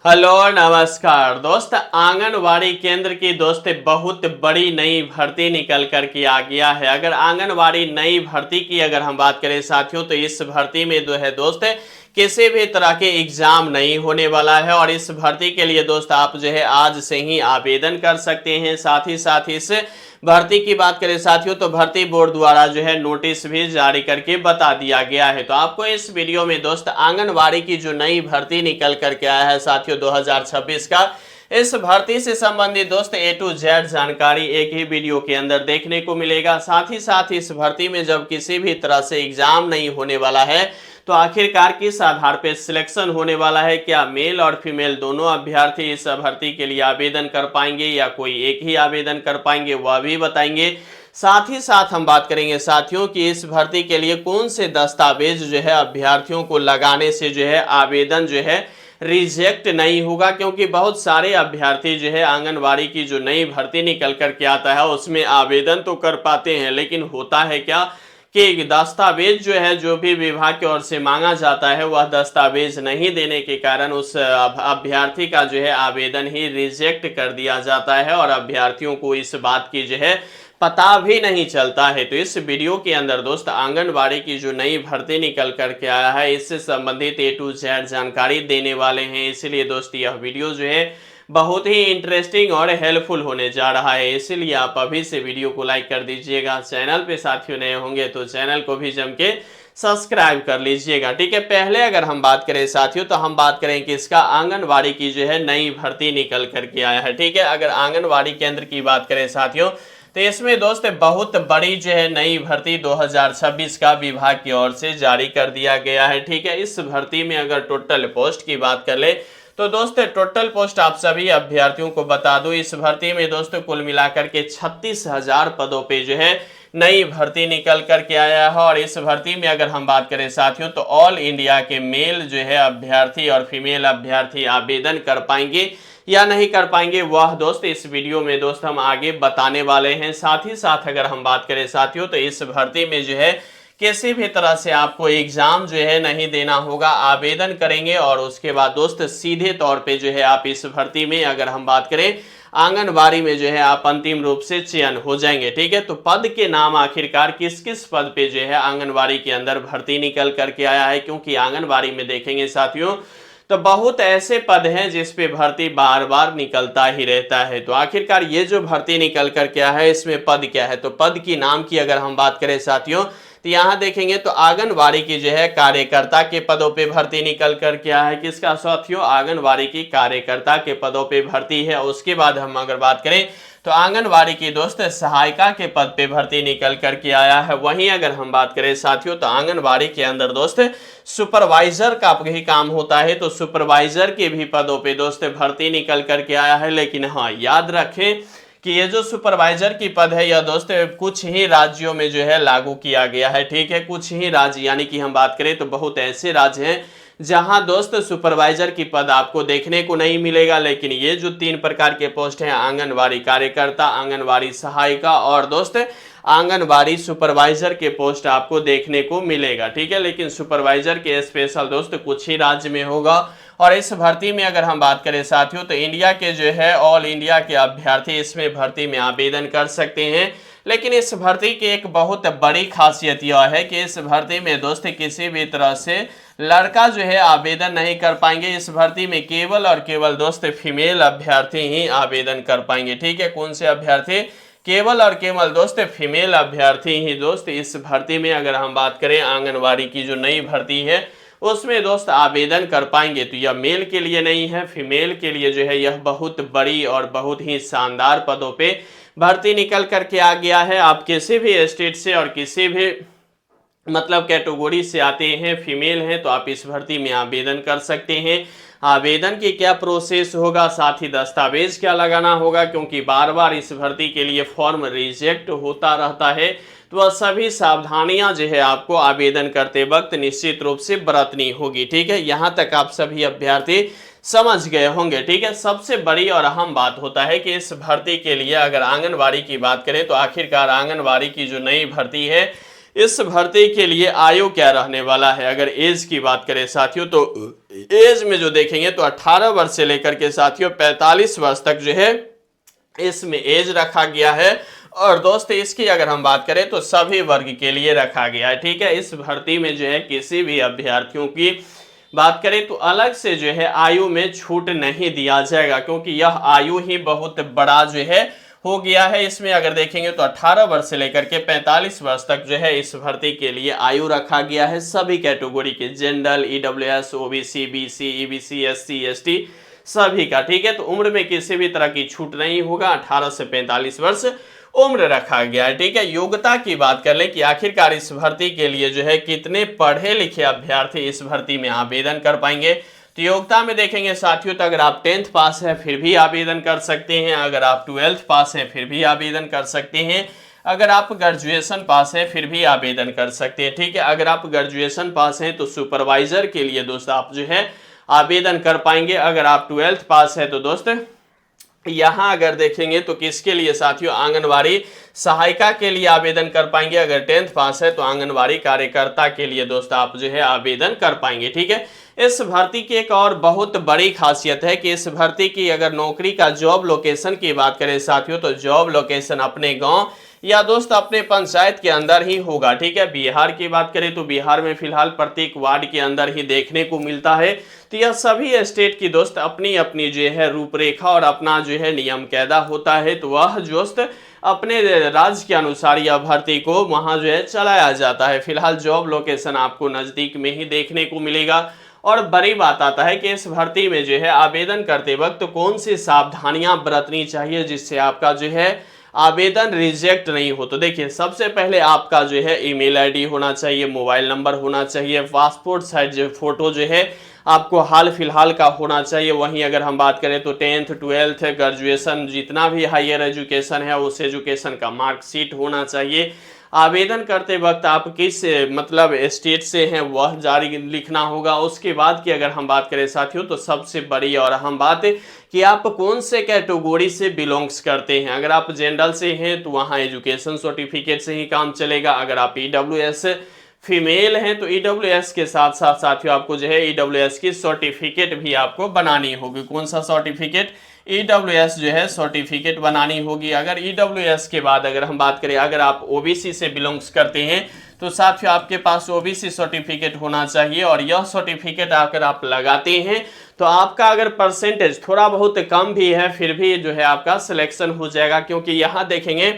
Hello नमस्कार दोस्त। आंगनवाड़ी केंद्र की दोस्त बहुत बड़ी नई भर्ती निकल कर के आ गया है। अगर आंगनवाड़ी नई भर्ती की अगर हम बात करें साथियों, तो इस भर्ती में जो है दोस्त किसी भी तरह के एग्जाम नहीं होने वाला है और इस भर्ती के लिए दोस्त आप जो है आज से ही आवेदन कर सकते हैं। साथ ही इस भर्ती की बात करें साथियों, तो भर्ती बोर्ड द्वारा जो है नोटिस भी जारी करके बता दिया गया है। तो आपको इस वीडियो में दोस्त आंगनवाड़ी की जो नई भर्ती निकल करके आया है साथियों 2026 का, इस भर्ती से संबंधित दोस्त A to Z जानकारी एक ही वीडियो के अंदर देखने को मिलेगा। साथ ही इस भर्ती में जब किसी भी तरह से एग्जाम नहीं होने वाला है, तो आखिरकार किस आधार पर सिलेक्शन होने वाला है, क्या मेल और फीमेल दोनों अभ्यर्थी इस भर्ती के लिए आवेदन कर पाएंगे या कोई एक ही आवेदन कर पाएंगे, वह भी बताएंगे। साथ ही साथ हम बात करेंगे साथियों कि इस भर्ती के लिए कौन से दस्तावेज जो है अभ्यर्थियों को लगाने से जो है आवेदन जो है रिजेक्ट नहीं होगा, क्योंकि बहुत सारे अभ्यर्थी जो है आंगनवाड़ी की जो नई भर्ती निकल करके आता है उसमें आवेदन तो कर पाते हैं, लेकिन होता है क्या कि दस्तावेज जो है जो भी विभाग की ओर से मांगा जाता है वह दस्तावेज नहीं देने के कारण उस अभ्यर्थी का जो है आवेदन ही रिजेक्ट कर दिया जाता है और अभ्यर्थियों को इस बात की जो है पता भी नहीं चलता है। तो इस वीडियो के अंदर दोस्त आंगनवाड़ी की जो नई भर्ती निकल करके आया है इससे संबंधित A to Z जानकारी देने वाले हैं, इसलिए दोस्त यह वीडियो जो है बहुत ही इंटरेस्टिंग और हेल्पफुल होने जा रहा है। इसीलिए आप अभी से वीडियो को लाइक कर दीजिएगा। चैनल पे साथियों नए होंगे तो चैनल को भी जम के सब्सक्राइब कर लीजिएगा, ठीक है। पहले अगर हम बात करें साथियों, तो हम बात करें कि इसका आंगनवाड़ी की जो है नई भर्ती निकल करके आया है, ठीक है। अगर आंगनवाड़ी केंद्र की बात करें साथियों, तो इसमें दोस्त बहुत बड़ी जो है नई भर्ती 2026 का विभाग की ओर से जारी कर दिया गया है, ठीक है। इस भर्ती में अगर टोटल पोस्ट की बात कर ले तो दोस्त टोटल पोस्ट आप सभी अभ्यर्थियों को बता दूं, इस भर्ती में दोस्तों कुल मिलाकर के 36,000 पदों पे जो है नई भर्ती निकल करके आया है। और इस भर्ती में अगर हम बात करें साथियों, तो ऑल इंडिया के मेल जो है अभ्यर्थी और फीमेल अभ्यर्थी आवेदन कर पाएंगे या नहीं कर पाएंगे, वह दोस्त इस वीडियो में दोस्त हम आगे बताने वाले हैं। साथ ही साथ अगर हम बात करें साथियों, तो इस भर्ती में जो है किसी भी तरह से आपको एग्जाम जो है नहीं देना होगा, आवेदन करेंगे और उसके बाद दोस्त सीधे तौर पे जो है आप इस भर्ती में अगर हम बात करें आंगनबाड़ी में जो है आप अंतिम रूप से चयन हो जाएंगे, ठीक है। तो पद के नाम आखिरकार किस किस पद पे जो है आंगनबाड़ी के अंदर भर्ती निकल करके आया है, क्योंकि आंगनबाड़ी में देखेंगे साथियों तो बहुत ऐसे पद हैं जिस पे भर्ती बार बार निकलता ही रहता है। तो आखिरकार ये जो भर्ती निकल कर क्या है, इसमें पद क्या है, तो पद की नाम की अगर हम बात करें साथियों, तो यहाँ देखेंगे तो आंगनवाड़ी की जो है कार्यकर्ता के पदों पे भर्ती निकल कर क्या है, किसका साथियों, आंगनवाड़ी की कार्यकर्ता के पदों पे भर्ती है। उसके बाद हम अगर बात करें तो आंगनवाड़ी की दोस्त सहायिका के पद पे भर्ती निकल करके आया है। वहीं अगर हम बात करें साथियों, तो आंगनवाड़ी के अंदर दोस्त सुपरवाइजर का भी काम होता है, तो सुपरवाइजर के भी पदों पे दोस्त भर्ती निकल करके आया है। लेकिन हाँ, याद रखें कि ये जो सुपरवाइजर की पद है यह दोस्त कुछ ही राज्यों में जो है लागू किया गया है, ठीक है। कुछ ही राज्य, यानी कि हम बात करें तो बहुत ऐसे राज्य हैं जहां दोस्त सुपरवाइजर की पद आपको देखने को नहीं मिलेगा। लेकिन ये जो 3 प्रकार के पोस्ट हैं, आंगनवाड़ी कार्यकर्ता, आंगनवाड़ी सहायिका और दोस्त आंगनवाड़ी सुपरवाइजर के पोस्ट आपको देखने को मिलेगा, ठीक है। लेकिन सुपरवाइजर के स्पेशल दोस्त कुछ ही राज्य में होगा। और इस भर्ती में अगर हम बात करें साथियों, तो इंडिया के जो है ऑल इंडिया के अभ्यर्थी इसमें भर्ती में आवेदन कर सकते हैं। लेकिन इस भर्ती की एक बहुत बड़ी खासियत यह है कि इस भर्ती में दोस्त किसी भी तरह से लड़का जो है आवेदन नहीं कर पाएंगे। इस भर्ती में केवल और केवल दोस्त फीमेल अभ्यर्थी ही आवेदन कर पाएंगे, ठीक है। कौन से अभ्यर्थी, केवल और केवल दोस्त फीमेल अभ्यर्थी ही दोस्त इस भर्ती में अगर हम बात करें आंगनवाड़ी की जो नई भर्ती है उसमें दोस्त आवेदन कर पाएंगे। तो यह मेल के लिए नहीं है, फीमेल के लिए जो है यह बहुत बड़ी और बहुत ही शानदार पदों पे भर्ती निकल करके आ गया है। आप किसी भी स्टेट से और किसी भी मतलब कैटेगरी से आते हैं, फीमेल हैं, तो आप इस भर्ती में आवेदन कर सकते हैं। आवेदन की क्या प्रोसेस होगा, साथ ही दस्तावेज क्या लगाना होगा, क्योंकि बार बार इस भर्ती के लिए फॉर्म रिजेक्ट होता रहता है, तो वह सभी सावधानियां जो है आपको आवेदन करते वक्त निश्चित रूप से बरतनी होगी, ठीक है। यहाँ तक आप सभी अभ्यर्थी समझ गए होंगे, ठीक है। सबसे बड़ी और अहम बात होता है कि इस भर्ती के लिए अगर आंगनवाड़ी की बात करें तो आखिरकार आंगनवाड़ी की जो नई भर्ती है इस भर्ती के लिए आयु क्या रहने वाला है। अगर एज की बात करें साथियों तो एज में जो देखेंगे तो 18 वर्ष से लेकर के साथियों 45 वर्ष तक जो है इसमें एज रखा गया है। और दोस्त इसकी अगर हम बात करें तो सभी वर्ग के लिए रखा गया है, ठीक है। इस भर्ती में जो है किसी भी अभ्यर्थियों की बात करें तो अलग से जो है आयु में छूट नहीं दिया जाएगा, क्योंकि यह आयु ही बहुत बड़ा जो है हो गया है। इसमें अगर देखेंगे तो 18 वर्ष से लेकर के 45 वर्ष तक जो है इस भर्ती के लिए आयु रखा गया है। सभी कैटेगरी के general, EWS, OBC, BC, EBC, SC, ST सभी का, ठीक है। तो उम्र में किसी भी तरह की छूट नहीं होगा, 18 से 45 वर्ष उम्र रखा गया है, ठीक है। योग्यता की बात कर लें कि आखिरकार इस भर्ती के लिए जो है कितने पढ़े लिखे अभ्यर्थी इस भर्ती में आवेदन कर पाएंगे। तो योग्यता में देखेंगे साथियों तो अगर आप 10th पास है फिर भी आवेदन कर सकते हैं, अगर आप 12th पास है फिर भी आवेदन कर सकते हैं, अगर आप ग्रेजुएशन पास है फिर भी आवेदन कर सकते हैं, ठीक है। अगर आप ग्रेजुएशन पास हैं तो सुपरवाइजर के लिए दोस्त आप जो है आवेदन कर पाएंगे। अगर आप 12th पास है तो दोस्त यहां अगर देखेंगे तो किसके लिए साथियों आंगनवाड़ी सहायिका के लिए आवेदन कर पाएंगे। अगर 10th पास है तो आंगनवाड़ी कार्यकर्ता के लिए दोस्त आप जो है आवेदन कर पाएंगे, ठीक है। इस भर्ती की एक और बहुत बड़ी खासियत है कि इस भर्ती की अगर नौकरी का जॉब लोकेशन की बात करें साथियों तो जॉब लोकेशन अपने गांव या दोस्त अपने पंचायत के अंदर ही होगा, ठीक है। बिहार की बात करें तो बिहार में फिलहाल प्रत्येक वार्ड के अंदर ही देखने को मिलता है। तो यह सभी स्टेट की दोस्त अपनी अपनी जो है रूपरेखा और अपना जो है नियम कायदा होता है, तो वह दोस्त अपने राज्य के अनुसार यह भर्ती को वहां जो है चलाया जाता है। फिलहाल जॉब लोकेशन आपको नजदीक में ही देखने को मिलेगा। और बड़ी बात आता है कि इस भर्ती में जो है आवेदन करते वक्त कौन सी सावधानियां बरतनी चाहिए जिससे आपका जो है आवेदन रिजेक्ट नहीं हो। तो देखिए सबसे पहले आपका जो है ईमेल आईडी होना चाहिए, मोबाइल नंबर होना चाहिए, पासपोर्ट साइज फोटो जो है आपको हाल फिलहाल का होना चाहिए। वहीं अगर हम बात करें तो 10th 12th ग्रेजुएशन जितना भी हायर एजुकेशन है उस एजुकेशन का मार्कशीट होना चाहिए। आवेदन करते वक्त आप किस मतलब स्टेट से हैं वह जारी लिखना होगा। उसके बाद की अगर हम बात करें साथियों तो सबसे बड़ी और अहम बात है कि आप कौन से कैटेगरी से बिलोंग्स करते हैं। अगर आप जनरल से हैं तो वहाँ एजुकेशन सर्टिफिकेट से ही काम चलेगा। अगर आप ईडब्ल्यूएस फीमेल हैं तो ईडब्ल्यूएस के साथ साथ साथियों आपको जो है ईडब्ल्यूएस की सर्टिफिकेट भी आपको बनानी होगी। कौन सा सर्टिफिकेट? ईडब्ल्यूएस जो है सर्टिफिकेट बनानी होगी। अगर ईडब्ल्यूएस के बाद अगर हम बात करें अगर आप ओबीसी से बिलोंग्स करते हैं तो साथियों आपके पास ओबीसी सर्टिफिकेट होना चाहिए। और यह सर्टिफिकेट अगर आप लगाते हैं तो आपका अगर परसेंटेज थोड़ा बहुत कम भी है फिर भी जो है आपका सिलेक्शन हो जाएगा, क्योंकि यहाँ देखेंगे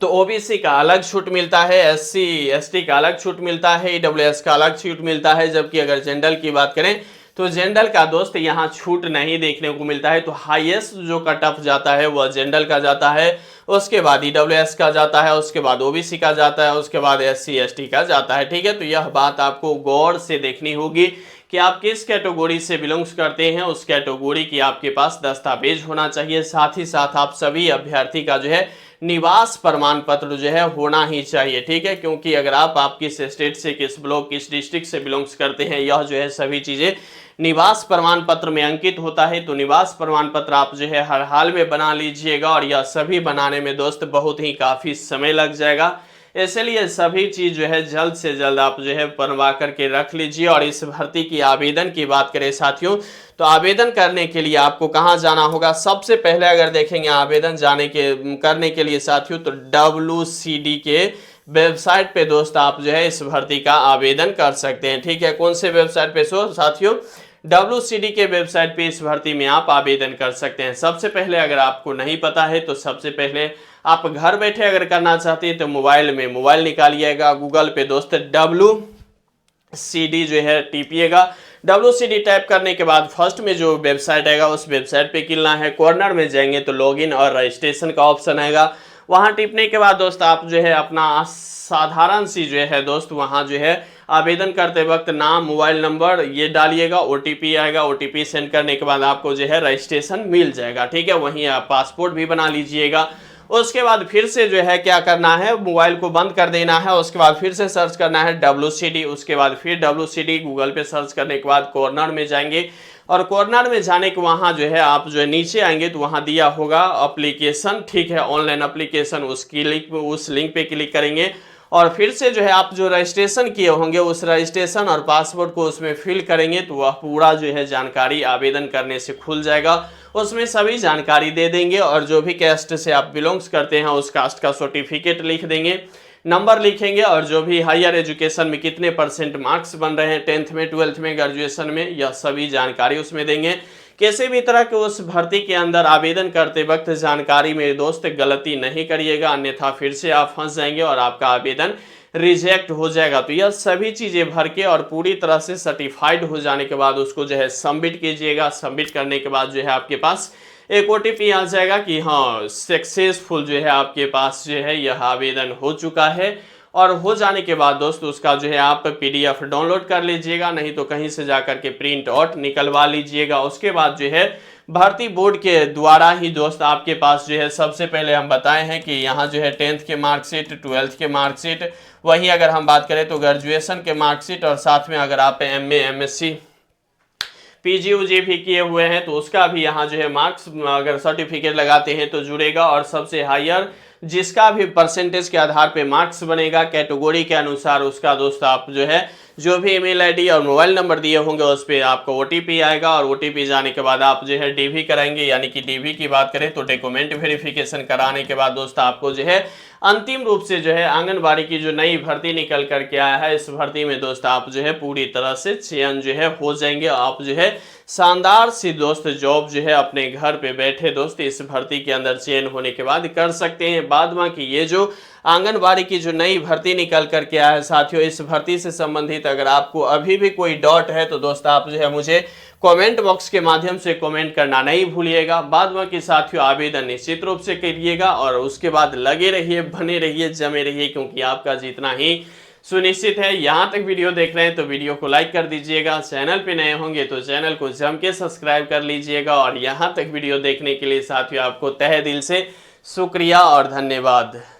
तो ओबीसी का अलग छूट मिलता है, एससी एसटी का अलग छूट मिलता है, ईडब्ल्यूएस का अलग छूट मिलता है। जबकि अगर जनरल की बात करें तो जनरल का दोस्त यहाँ छूट नहीं देखने को मिलता है। तो हाईएस्ट जो कट ऑफ जाता है वह जनरल का जाता है, उसके बाद ईडब्ल्यूएस का जाता है, उसके बाद ओबीसी का जाता है, उसके बाद एससी एसटी का जाता है, ठीक है। तो यह बात आपको गौर से देखनी होगी कि आप किस कैटेगरी से बिलोंग्स करते हैं, उस कैटेगरी की आपके पास दस्तावेज होना चाहिए। साथ ही साथ आप सभी अभ्यर्थी का जो है निवास प्रमाण पत्र जो है होना ही चाहिए, ठीक है। क्योंकि अगर आप किस स्टेट से, किस ब्लॉक, किस डिस्ट्रिक्ट से बिलोंग्स करते हैं यह जो है सभी चीजें निवास प्रमाण पत्र में अंकित होता है। तो निवास प्रमाण पत्र आप जो है हर हाल में बना लीजिएगा और यह सभी बनाने में दोस्त बहुत ही काफी समय लग जाएगा। इसलिए सभी चीज जो है जल्द से जल्द आप जो है बनवा करके रख लीजिए। और इस भर्ती की आवेदन की बात करें साथियों तो आवेदन करने के लिए आपको कहाँ जाना होगा? सबसे पहले अगर देखेंगे आवेदन करने के लिए साथियों तो WCD के वेबसाइट पे दोस्त आप जो है इस भर्ती का आवेदन कर सकते हैं, ठीक है। कौन से वेबसाइट पे? साथियों WCD के वेबसाइट पे इस भर्ती में आप आवेदन कर सकते हैं। सबसे पहले अगर आपको नहीं पता है तो सबसे पहले आप घर बैठे अगर करना चाहते हैं तो मोबाइल निकालिएगा, गूगल पे दोस्त WCD जो है टिपिएगा। WCD टाइप करने के बाद फर्स्ट में जो वेबसाइट आएगा उस वेबसाइट पे क्लिक है। कॉर्नर में जाएंगे तो लॉगिन और रजिस्ट्रेशन का ऑप्शन आएगा। वहां टिपने के बाद दोस्त आप जो है अपना साधारण सी जो है दोस्त वहां जो है आवेदन करते वक्त नाम, मोबाइल नंबर ये डालिएगा, OTP आएगा। OTP सेंड करने के बाद आपको जो है रजिस्ट्रेशन मिल जाएगा, ठीक है। वहीं आप पासपोर्ट भी बना लीजिएगा। उसके बाद फिर से जो है क्या करना है, मोबाइल को बंद कर देना है। उसके बाद फिर से सर्च करना है WCD। उसके बाद फिर WCD गूगल पे सर्च करने के बाद कॉर्नर में जाएंगे और कॉर्नर में जाने के वहाँ जो है आप जो है नीचे आएंगे तो वहाँ दिया होगा एप्लीकेशन, ठीक है, ऑनलाइन एप्लीकेशन। उस लिंक पे क्लिक करेंगे और फिर से जो है आप जो रजिस्ट्रेशन किए होंगे उस रजिस्ट्रेशन और पासवर्ड को उसमें फिल करेंगे तो वह पूरा जो है जानकारी आवेदन करने से खुल जाएगा। उसमें सभी जानकारी दे देंगे और जो भी कास्ट से आप बिलोंग्स करते हैं उस कास्ट का सर्टिफिकेट लिख देंगे, नंबर लिखेंगे और जो भी हायर एजुकेशन में कितने % मार्क्स बन रहे हैं 10th में 12th में ग्रेजुएशन में, यह सभी जानकारी उसमें देंगे। किसी भी तरह के उस भर्ती के अंदर आवेदन करते वक्त जानकारी में दोस्त गलती नहीं करिएगा, अन्यथा फिर से आप फंस जाएंगे और आपका आवेदन रिजेक्ट हो जाएगा। तो यह सभी चीज़ें भर के और पूरी तरह से सर्टिफाइड हो जाने के बाद उसको जो है सबमिट कीजिएगा। सबमिट करने के बाद जो है आपके पास एक OTP आ जाएगा कि हाँ सक्सेसफुल जो है आपके पास जो है यह आवेदन हो चुका है। और हो जाने के बाद दोस्तों उसका जो है आप PDF डाउनलोड कर लीजिएगा, नहीं तो कहीं से जाकर के प्रिंट आउट निकलवा लीजिएगा। उसके बाद जो है भर्ती बोर्ड के द्वारा ही दोस्त आपके पास जो है सबसे पहले हम बताए हैं कि यहाँ जो है 10th के मार्कशीट, 12th के मार्कशीट, वहीं अगर हम बात करें तो ग्रेजुएशन के मार्कशीट और साथ में अगर आप MA MSc PG UG भी किए हुए हैं तो उसका भी यहाँ जो है मार्क्स अगर सर्टिफिकेट लगाते हैं तो जुड़ेगा। और सबसे हायर जिसका भी परसेंटेज के आधार पे मार्क्स बनेगा कैटेगरी के अनुसार उसका दोस्त आप जो है जो भी ईमेल आईडी और मोबाइल नंबर दिए होंगे उस पर आपको OTP आएगा और OTP जाने के बाद आप जो है DV कराएंगे। यानी कि DV की बात करें तो डॉक्यूमेंट वेरिफिकेशन कराने के बाद दोस्त आपको जो है अंतिम रूप से जो है आंगनबाड़ी की जो नई भर्ती निकल करके आया है इस भर्ती में दोस्त आप जो है पूरी तरह से चयन जो है हो जाएंगे। आप जो है शानदार सी दोस्त जॉब जो है अपने घर पे बैठे दोस्त इस भर्ती के अंदर चयन होने के बाद कर सकते हैं। बाद बाकी ये जो आंगनबाड़ी की जो नई भर्ती निकल करके आया है साथियों, इस भर्ती से संबंधित अगर आपको अभी भी कोई डाउट है तो दोस्त आप जो है मुझे कमेंट बॉक्स के माध्यम से कमेंट करना नहीं भूलिएगा। बाद बाकी साथियों आवेदन निश्चित रूप से करिएगा और उसके बाद लगे रहिए, बने रहिए, जमे रहिए, क्योंकि आपका जीतना ही सुनिश्चित है। यहाँ तक वीडियो देख रहे हैं तो वीडियो को लाइक कर दीजिएगा, चैनल पे नए होंगे तो चैनल को जम के सब्सक्राइब कर लीजिएगा। और यहाँ तक वीडियो देखने के लिए साथियों आपको तहे दिल से शुक्रिया और धन्यवाद।